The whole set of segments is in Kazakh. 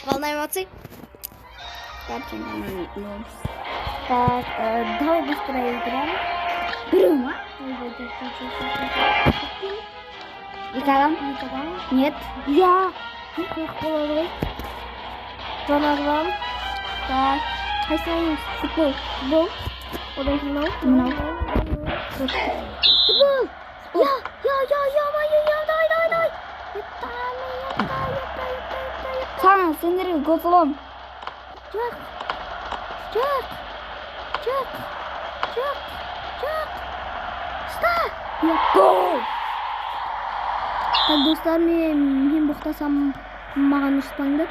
Волна эмоций. Так, давай быстрее играем. Берем, а? Итаган? Нет. Я. Рональдо. Так. Хайсан футбол. Футбол. Одан футбол. Футбол. Я. Давай. Сан, сендерге гол салам. Жоқ. Ста. Гол. Так, достар, мен боқтасам маған ұспаңдар.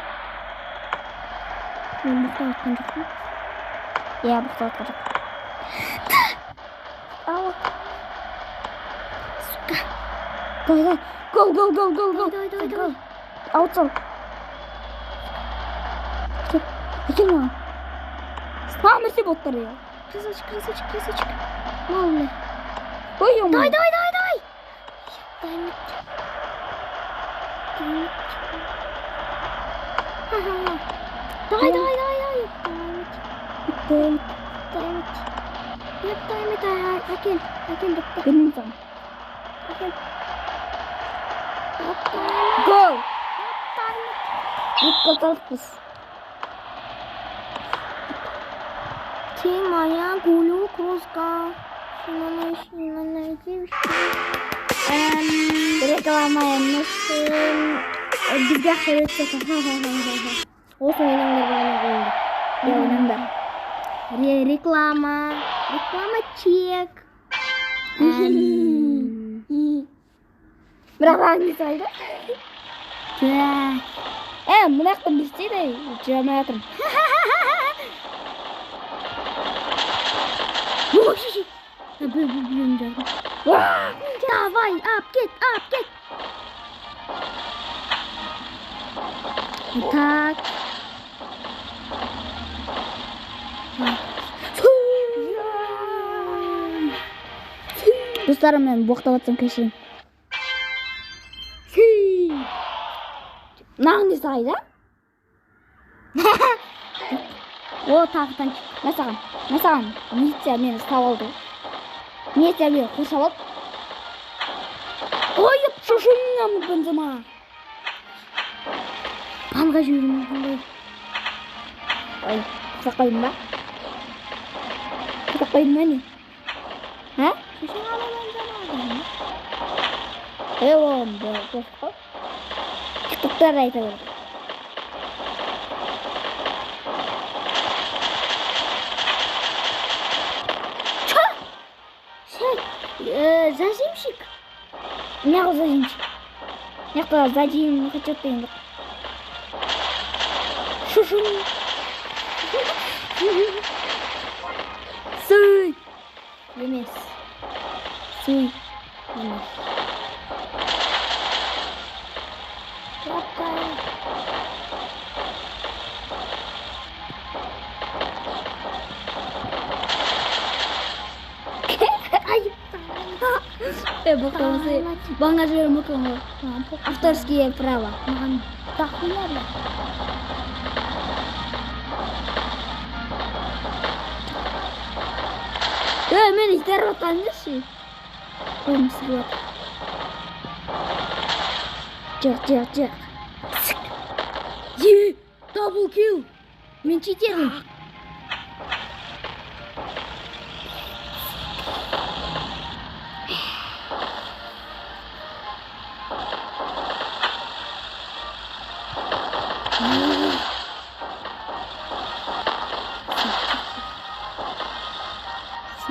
Мен боқтап атқан жоқпын. Я боқтап атқан жоқпын. Ау. Сука. Давай. Гол. Давай. Аут сал. Әкел маған. Мерсе боттар я. Красавчик. Мало. Ой, ё-моё. Давай. Давай. Әкел. Білмейсің. Гол. Екі қалталықпыз. Ты моя гулю-кружка. Рекламаем. Бізге ақша өтсек. Осы ойнаңдар. Реклама чек. Бірақ аңыз айды. Мына жақтан білістейді. Жамай атырым. Давай, ап кет. Так. Достарым, мен боқтап атсам кешірім. Нағын не сағайды? О, тағыдан шық. Мәсаған. Милиция мені ұстап алды. Милиция мені қоршап алды. Ойып, шошыңнан Бензема. Қанға жүрмін қандай. Ой, құсақпайын ба? Құсақпайын ба не? Ә? Шошың ала Бензема. Оғын, қосқа. Тіктіктер айта көрді. Зажимщик. Нял зажимщик. Нял зажим не хочу ты. Шушу. Суй. Емес. Суй. Емес. Боқтамасы, баңа жүрім ұтылғы. Авторские права. Маған тақылар да. Мен издер отқанды ше. Қойым сырлап. Жоқ. Дабл килл. Мен читермін.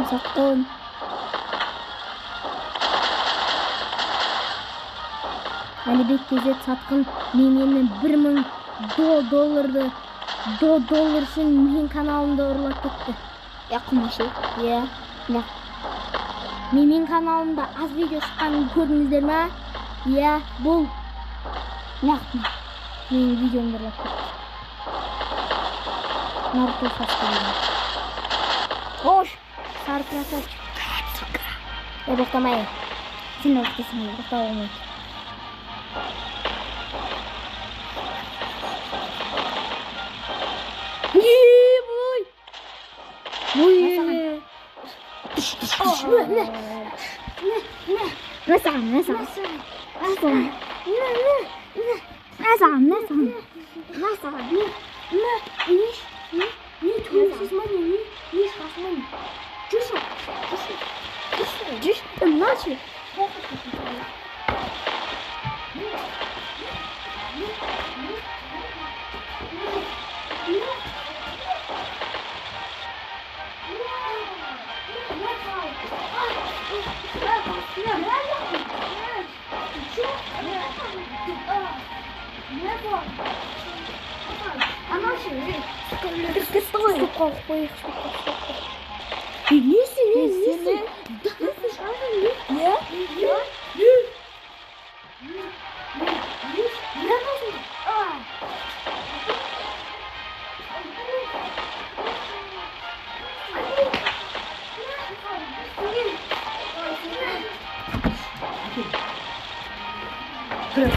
Сақтауын. Әлібек кезет сатқын менен $1000 үшін мен каналымда ұрлап кетті. Яқымашы. Мен каналымда аз видео шыққанын көрдіңіздер ма? Бұл. Яқым. Мен видеомды ұрлап кетті. Наруто сатқанын. Хош. Сары красавчик. Боқтамай. Сен боқтасың, боқтау олмайды. Kırık.